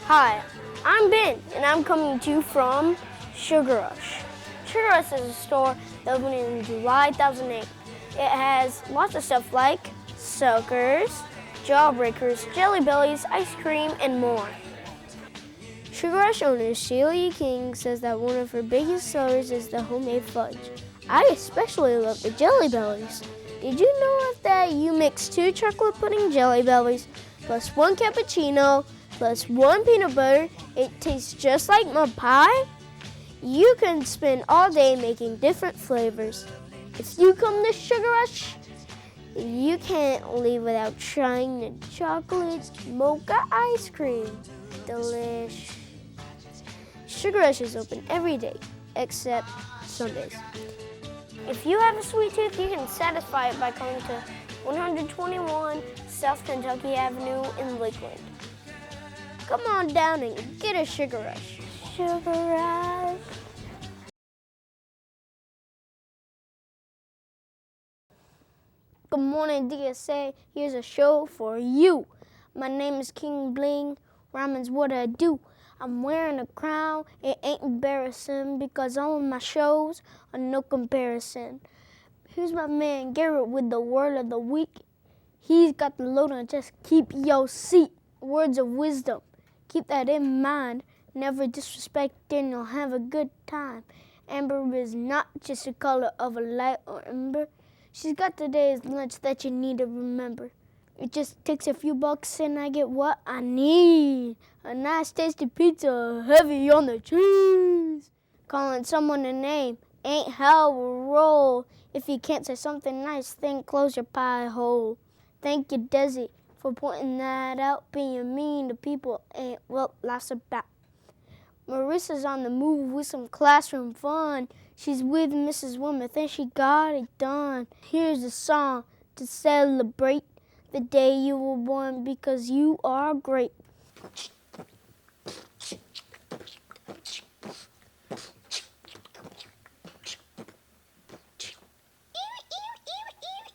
Hi, I'm Ben, and I'm coming to you from Sugar Rush. Sugar Rush is a store that opened in July 2008. It has lots of stuff like suckers, jawbreakers, jelly bellies, ice cream, and more. Sugar Rush owner Sheila King says that one of her biggest sellers is the homemade fudge. I especially love the jelly bellies. Did you know that you mix 2 chocolate pudding jelly bellies plus 1 cappuccino plus 1 peanut butter, it tastes just like my pie? You can spend all day making different flavors. If you come to Sugar Rush, you can't leave without trying the chocolate mocha ice cream. Delish. Sugar Rush is open every day except Sundays. If you have a sweet tooth, you can satisfy it by coming to 121 South Kentucky Avenue in Lakeland. Come on down and get a Sugar Rush. Sugar Rush. Good morning, DSA. Here's a show for you. My name is King Bling. Rhymes what I do. I'm wearing a crown. It ain't embarrassing because all of my shows are no comparison. Here's my man Garrett with the word of the week. He's got the load on just keep your seat. Words of wisdom. Keep that in mind. Never disrespect and you'll have a good time. Amber is not just a color of a light or ember. She's got today's lunch that you need to remember. It just takes a few bucks and I get what I need. A nice tasty pizza, heavy on the cheese. Calling someone a name ain't how we roll. If you can't say something nice, then close your pie hole. Thank you, Desi, for pointing that out. Being mean to people ain't what life's about. Marissa's on the move with some classroom fun. She's with Mrs. Wilmoth and she got it done. Here's a song to celebrate the day you were born because you are great.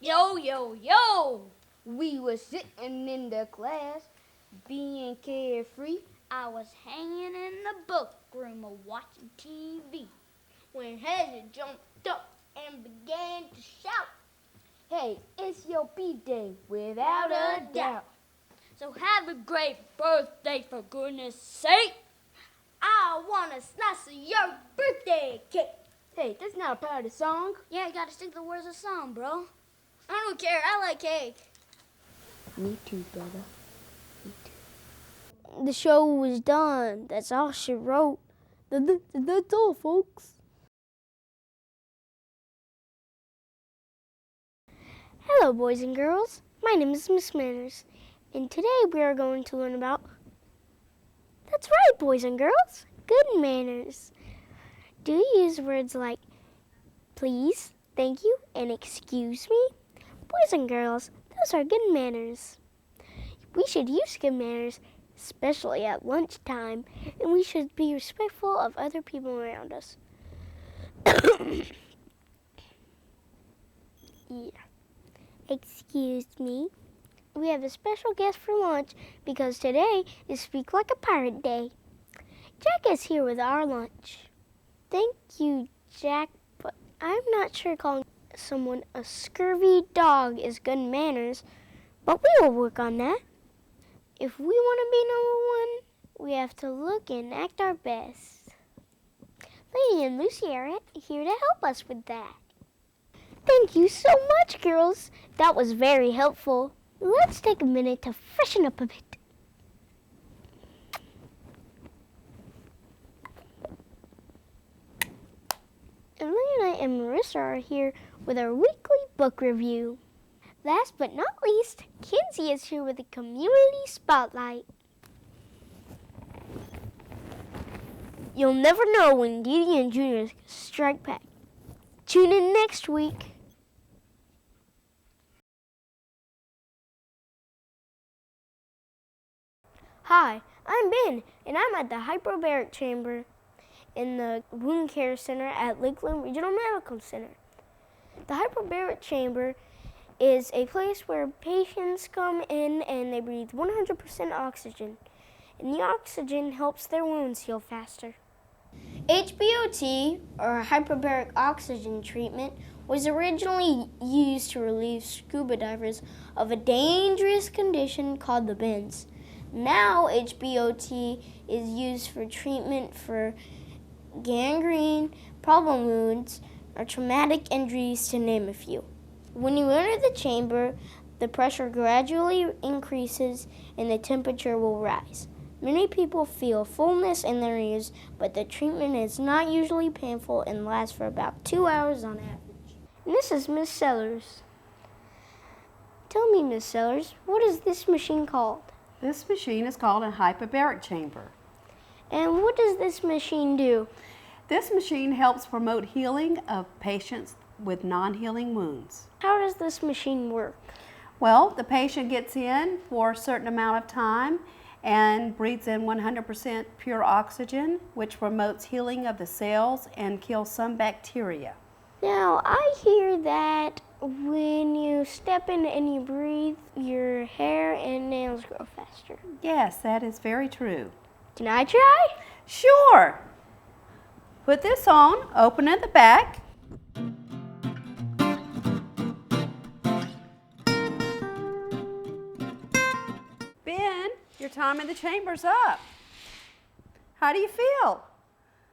Yo, yo, yo! We were sitting in the class, being carefree. I was hanging in the book room or watching TV when Heather jumped up and began to shout, "Hey, it's your B-Day, without a doubt. So have a great birthday, for goodness sake. I want a slice of your birthday cake." Hey, that's not a part of the song. Yeah, you gotta sing the words of the song, bro. I don't care, I like cake. Me too, brother. Me too. The show was done. That's all she wrote. That's all, folks. Hello, boys and girls. My name is Miss Manners, and today we are going to learn about, that's right, boys and girls, good manners. Do you use words like please, thank you, and excuse me? Boys and girls, those are good manners. We should use good manners, especially at lunchtime, and we should be respectful of other people around us. Yeah. Excuse me. We have a special guest for lunch because today is Speak Like a Pirate Day. Jack is here with our lunch. Thank you, Jack, but I'm not sure calling someone a scurvy dog is good manners, but we will work on that. If we want to be number 1, we have to look and act our best. Lady and Lucy are here to help us with that. Thank you so much, girls. That was very helpful. Let's take a minute to freshen up a bit. Elena and Marissa are here with our weekly book review. Last but not least, Kinsey is here with a community spotlight. You'll never know when Dee Dee and Junior strike back. Tune in next week. Hi, I'm Ben, and I'm at the hyperbaric chamber in the Wound Care Center at Lakeland Regional Medical Center. The hyperbaric chamber is a place where patients come in and they breathe 100% oxygen. and the oxygen helps their wounds heal faster. HBOT, or hyperbaric oxygen treatment, was originally used to relieve scuba divers of a dangerous condition called the bends. Now HBOT is used for treatment for gangrene, problem wounds, or traumatic injuries, to name a few. When you enter the chamber, the pressure gradually increases and the temperature will rise. Many people feel fullness in their ears, but the treatment is not usually painful and lasts for about 2 hours on average. And this is Miss Sellers. Tell me, Miss Sellers, what is this machine called? This machine is called a hyperbaric chamber. And what does this machine do? This machine helps promote healing of patients with non-healing wounds. How does this machine work? Well, the patient gets in for a certain amount of time and breathes in 100% pure oxygen, which promotes healing of the cells and kills some bacteria. Now, I hear that when you step in and you breathe, your hair and nails grow faster. Yes, that is very true. Can I try? Sure. Put this on, open at the back. Ben, your time in the chamber's up. How do you feel?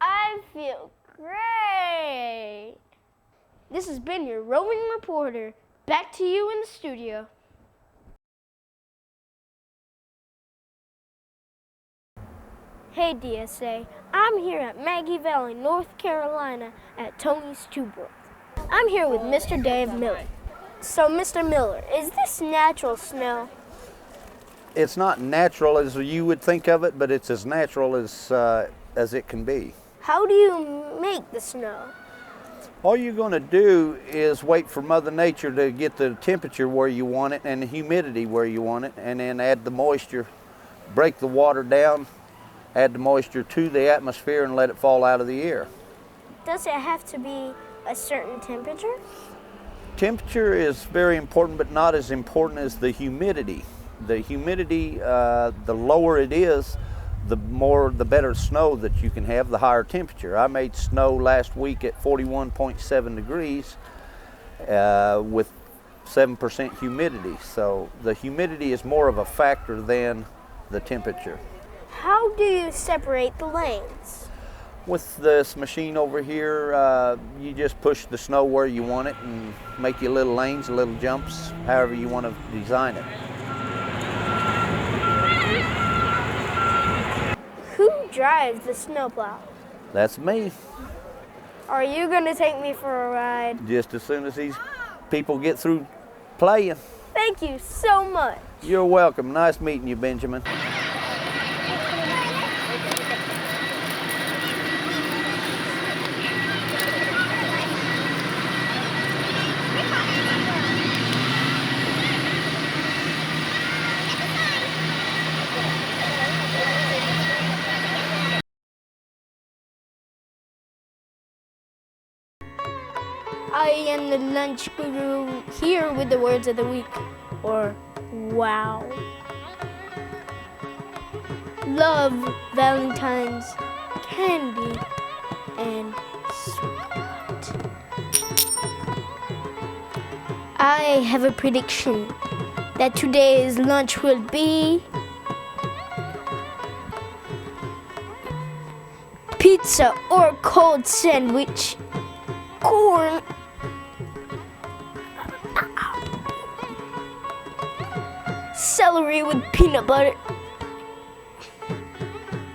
I feel great. This has been your roving reporter. Back to you in the studio. Hey DSA, I'm here at Maggie Valley, North Carolina at Tony's Tube World. I'm here with Mr. Dave Miller. So Mr. Miller, is this natural snow? It's not natural as you would think of it, but it's as natural as it can be. How do you make the snow? All you're going to do is wait for Mother Nature to get the temperature where you want it and the humidity where you want it, and then add the moisture, break the water down, add the moisture to the atmosphere and let it fall out of the air. Does it have to be a certain temperature? Temperature is very important, but not as important as the humidity. The humidity, the lower it is, the better snow that you can have, the higher temperature. I made snow last week at 41.7 degrees with 7% humidity. So the humidity is more of a factor than the temperature. How do you separate the lanes? With this machine over here, you just push the snow where you want it and make your little lanes, little jumps, however you want to design it. Who drives the snowplow? That's me. Are you going to take me for a ride? Just as soon as these people get through playing. Thank you so much. You're welcome. Nice meeting you, Benjamin. I am the lunch guru here with the words of the week, or wow. Love, Valentine's, candy, and sweet. I have a prediction that today's lunch will be pizza or cold sandwich, corn, celery with peanut butter,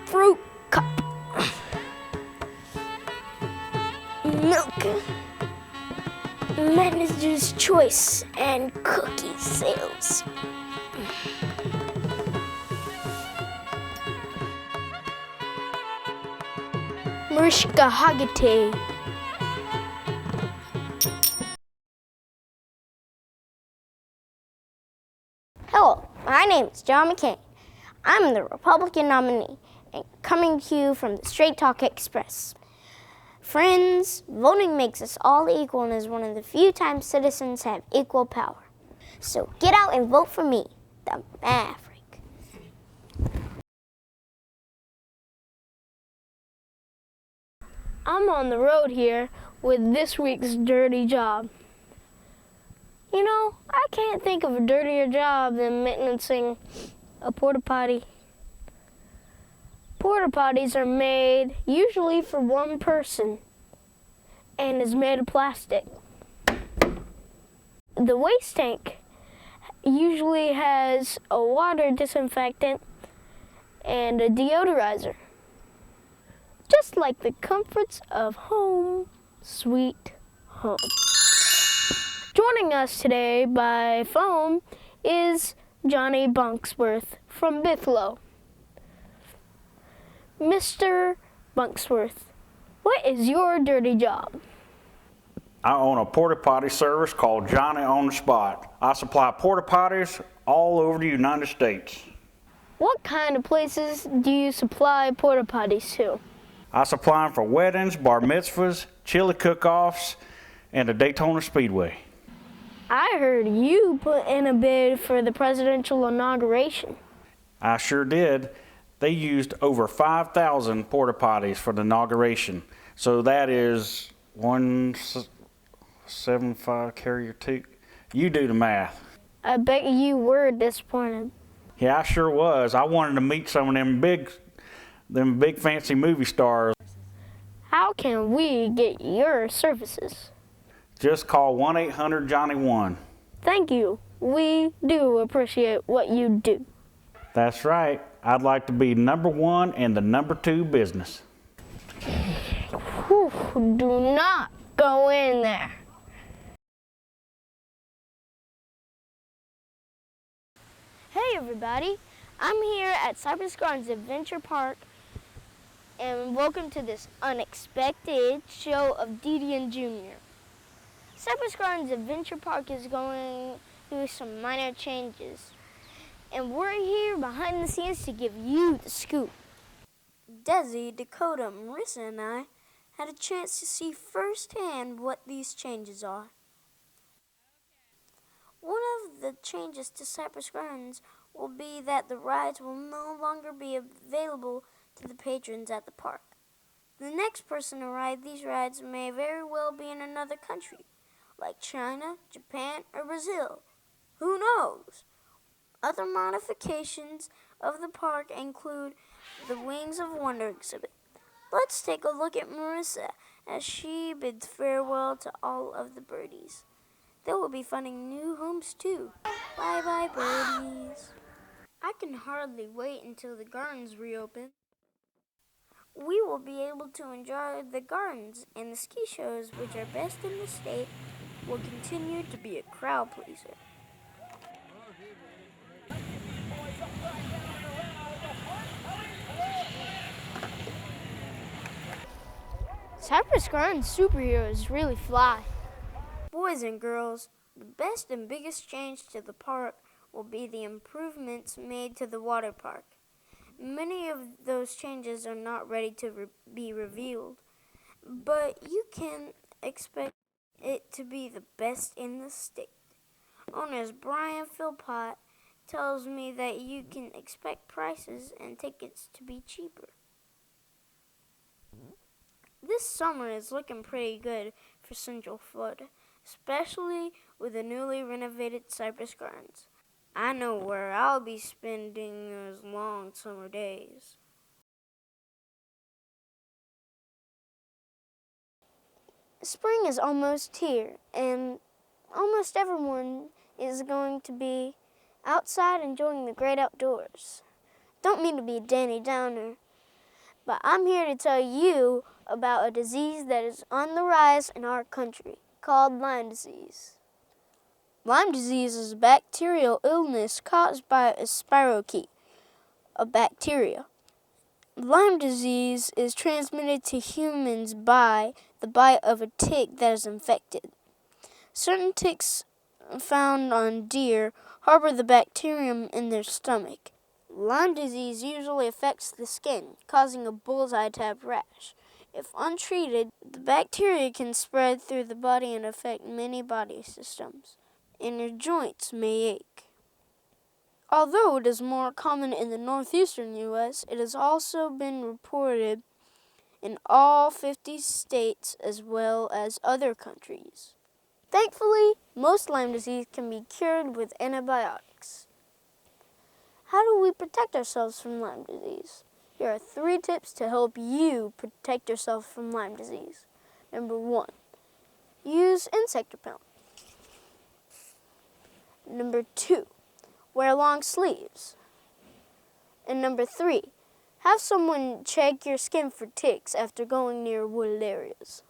fruit cup, milk, manager's choice, and cookie sales. Mariska Hagate. Hello, my name is John McCain. I'm the Republican nominee and coming to you from the Straight Talk Express. Friends, voting makes us all equal and is one of the few times citizens have equal power. So get out and vote for me, the Maverick. I'm on the road here with this week's dirty job. You know, I can't think of a dirtier job than maintaining a porta potty. Porta potties are made usually for one person and is made of plastic. The waste tank usually has a water disinfectant and a deodorizer, just like the comforts of home, sweet home. Joining us today by phone is Johnny Bunksworth from Bithlow. Mr. Bunksworth, what is your dirty job? I own a porta potty service called Johnny on the Spot. I supply porta potties all over the United States. What kind of places do you supply porta potties to? I supply them for weddings, bar mitzvahs, chili cook-offs, and the Daytona Speedway. I heard you put in a bid for the presidential inauguration. I sure did. They used over 5,000 porta potties for the inauguration. So that is 175 carrier two. You do the math. I bet you were disappointed. Yeah, I sure was. I wanted to meet some of them big fancy movie stars. How can we get your services? Just call 1-800-JOHNNY-1. Thank you. We do appreciate what you do. That's right. I'd like to be number one in the number two business. Whew, do not go in there. Hey everybody, I'm here at Cypress Gardens Adventure Park and welcome to this unexpected show of Dee and Junior. Cypress Gardens Adventure Park is going through some minor changes and we're here behind the scenes to give you the scoop. Desi, Dakota, Marissa, and I had a chance to see firsthand what these changes are. One of the changes to Cypress Gardens will be that the rides will no longer be available to the patrons at the park. The next person to ride these rides may very well be in another country, like China, Japan, or Brazil. Who knows? Other modifications of the park include the Wings of Wonder exhibit. Let's take a look at Marissa as she bids farewell to all of the birdies. They will be finding new homes too. Bye-bye, birdies. I can hardly wait until the gardens reopen. We will be able to enjoy the gardens, and the ski shows, which are best in the state, will continue to be a crowd pleaser. Cypress Gardens superheroes really fly. Boys and girls, the best and biggest change to the park will be the improvements made to the water park. Many of those changes are not ready to be revealed, but you can expect it to be the best in the state. Owner Brian Philpott tells me that you can expect prices and tickets to be cheaper. This summer is looking pretty good for Central Florida, especially with the newly renovated Cypress Gardens. I know where I'll be spending those long summer days. Spring is almost here, and almost everyone is going to be outside enjoying the great outdoors. Don't mean to be a Danny Downer, but I'm here to tell you about a disease that is on the rise in our country, called Lyme disease. Lyme disease is a bacterial illness caused by a spirochete, a bacteria. Lyme disease is transmitted to humans by the bite of a tick that is infected. Certain ticks found on deer harbor the bacterium in their stomach. Lyme disease usually affects the skin, causing a bullseye-type rash. If untreated, the bacteria can spread through the body and affect many body systems, and your joints may ache. Although it is more common in the northeastern U.S., it has also been reported in all 50 states as well as other countries. Thankfully, most Lyme disease can be cured with antibiotics. How do we protect ourselves from Lyme disease? Here are 3 tips to help you protect yourself from Lyme disease. Number 1, use insect repellent. Number 2, wear long sleeves. And number 3, have someone check your skin for ticks after going near wooded areas.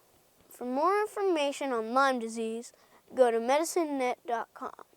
For more information on Lyme disease, go to medicinenet.com.